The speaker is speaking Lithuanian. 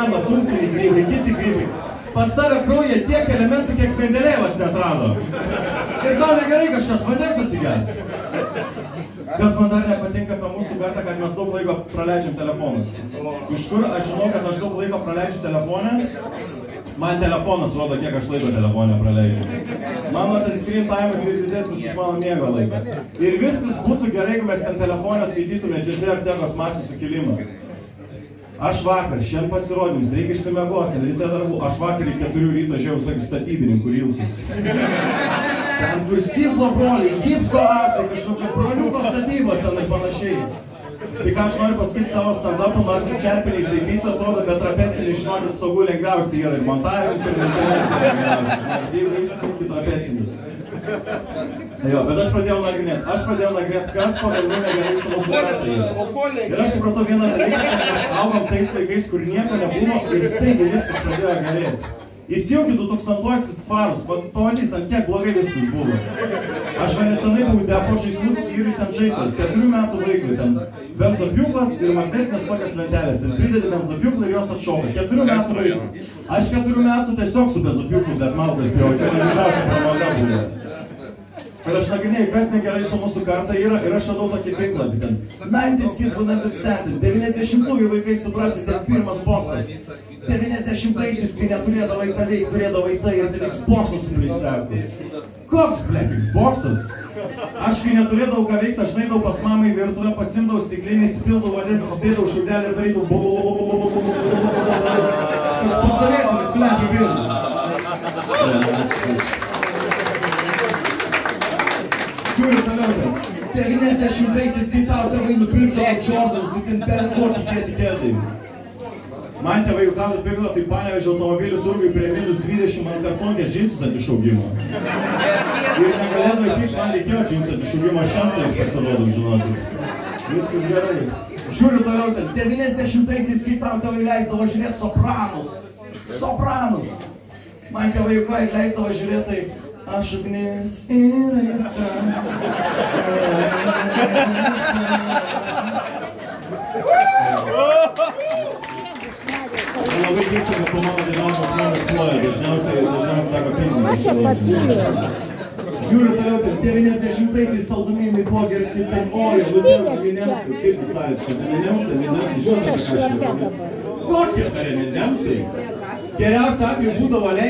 funkciniai grybai, kiti grybai. Pas tave krauja tiek elementų, kiek Mendelejevas neatrado. Ir tau negerai kažkas vandens atsigers. Kas man dar nepatinka apie mūsų gatą, kad mes daug laiko praleidžiam telefonus. Iš kur aš žinau, kad aš daug laiko praleidžiu telefone? Man telefonas rodo, kiek aš laiko telefone praleidžiu. Mano ten screen time'as ir didesnis iš mano miego laiko. Ir viskas būtų gerai, jeigu mes ten telefonę skaitytume Džeze Artegos Masės sukilimą. Aš vakar, šiandien pasirodymus, reikia išsimegoti, ryte darbų. Aš vakar į 4 ryto žiūrėjau visokius statybininkų rilsus. Ten kur stiklo broliai, gipso asai, kažkokių broliuko statybos ten ir panašiai. Tai ką aš noriu pasakyti savo stand-upą, nors ir čerpiniais laikais atrodo, bet trapeciniai žinokit stogų lengviausiai yra ir montavimus ir intervencija lengviausiai. Jeigu imsite iki trapecinius. Jo, bet aš pradėjau nagrinėti, kas pagrindų negerai su mūsų ratai yra. Ir aš supratau vieną dalyką, kad mes augom tais laikais, kur nieko nebuvo ir staigiai viskas pradėjo gerėti. Įsijungi 2000-uosius farus, pamatys, ant kiek blogai viskas buvo. Aš nesenai buvau depo žaislus ir ten žaislas, 4 metų vaikui ten benzopjūklas ir magnetinės tokias lentelės. Ir pridedi benzopjūklą ir jos atšoka. 4 metų vaikui. Aš 4 metų tiesiog su benzopjūklu net malkas prijau, čia nedidžiausia pramoga buvo. Ir aš nagrinėjau, kas negerai su mūsų karta yra, ir aš radau tokį tinklapį ten. 90's kids will understand it. 90-ųjų vaikai suprasi, ten pirmas postas. 90-aisiais, kai neturėdavai ką veikti, turėdavai tai ir ten Xbox'as pristeko. Koks, blėt, Xbox'as? Aš kai neturėdavau ką veikti, aš naidavau pas mamą į virtuvę, pasimdavau stiklinį, įsipildavau vandens, įsidėdavau šiaudelį ir darydavau toks pasavietinis flepi virtuvė. Žiūriu toliau, 90-aisiais, kai tau tėvai nupirkdavo Jordanus ir ten per kokį tikėtai. Man tėvai jau ką nupirkdavo, tai Panevėžio automobilių turgui prie -20 man kartonkės džinsus ant išaugimo. Ir negalėdavo įpirkti, man reikėjo džinsus ant išaugimo, šansais pasirodau, žinokit. Viskas gerai. Žiūriu toliau ten, 90-aisiais, kai tau tėvai leisdavo žiūrėti Sopranus. Sopranus. Man tėvai jau ką leisdavo žiūrėti, tai aš ugnis ir aistra. Labai keista, kad po mano dainavimo žmonės ploja, dažniausiai sako piznikas. Žiūriu toliau, 90-aisiais saldumynai buvo geresni ten Oreo, Nutella, M&M'sai. Kaip jūs darėt čia? M&M'sai, žinote, ką aš jau. Kokie M&M'sai? Geriausiu atveju būdavo Lenkija.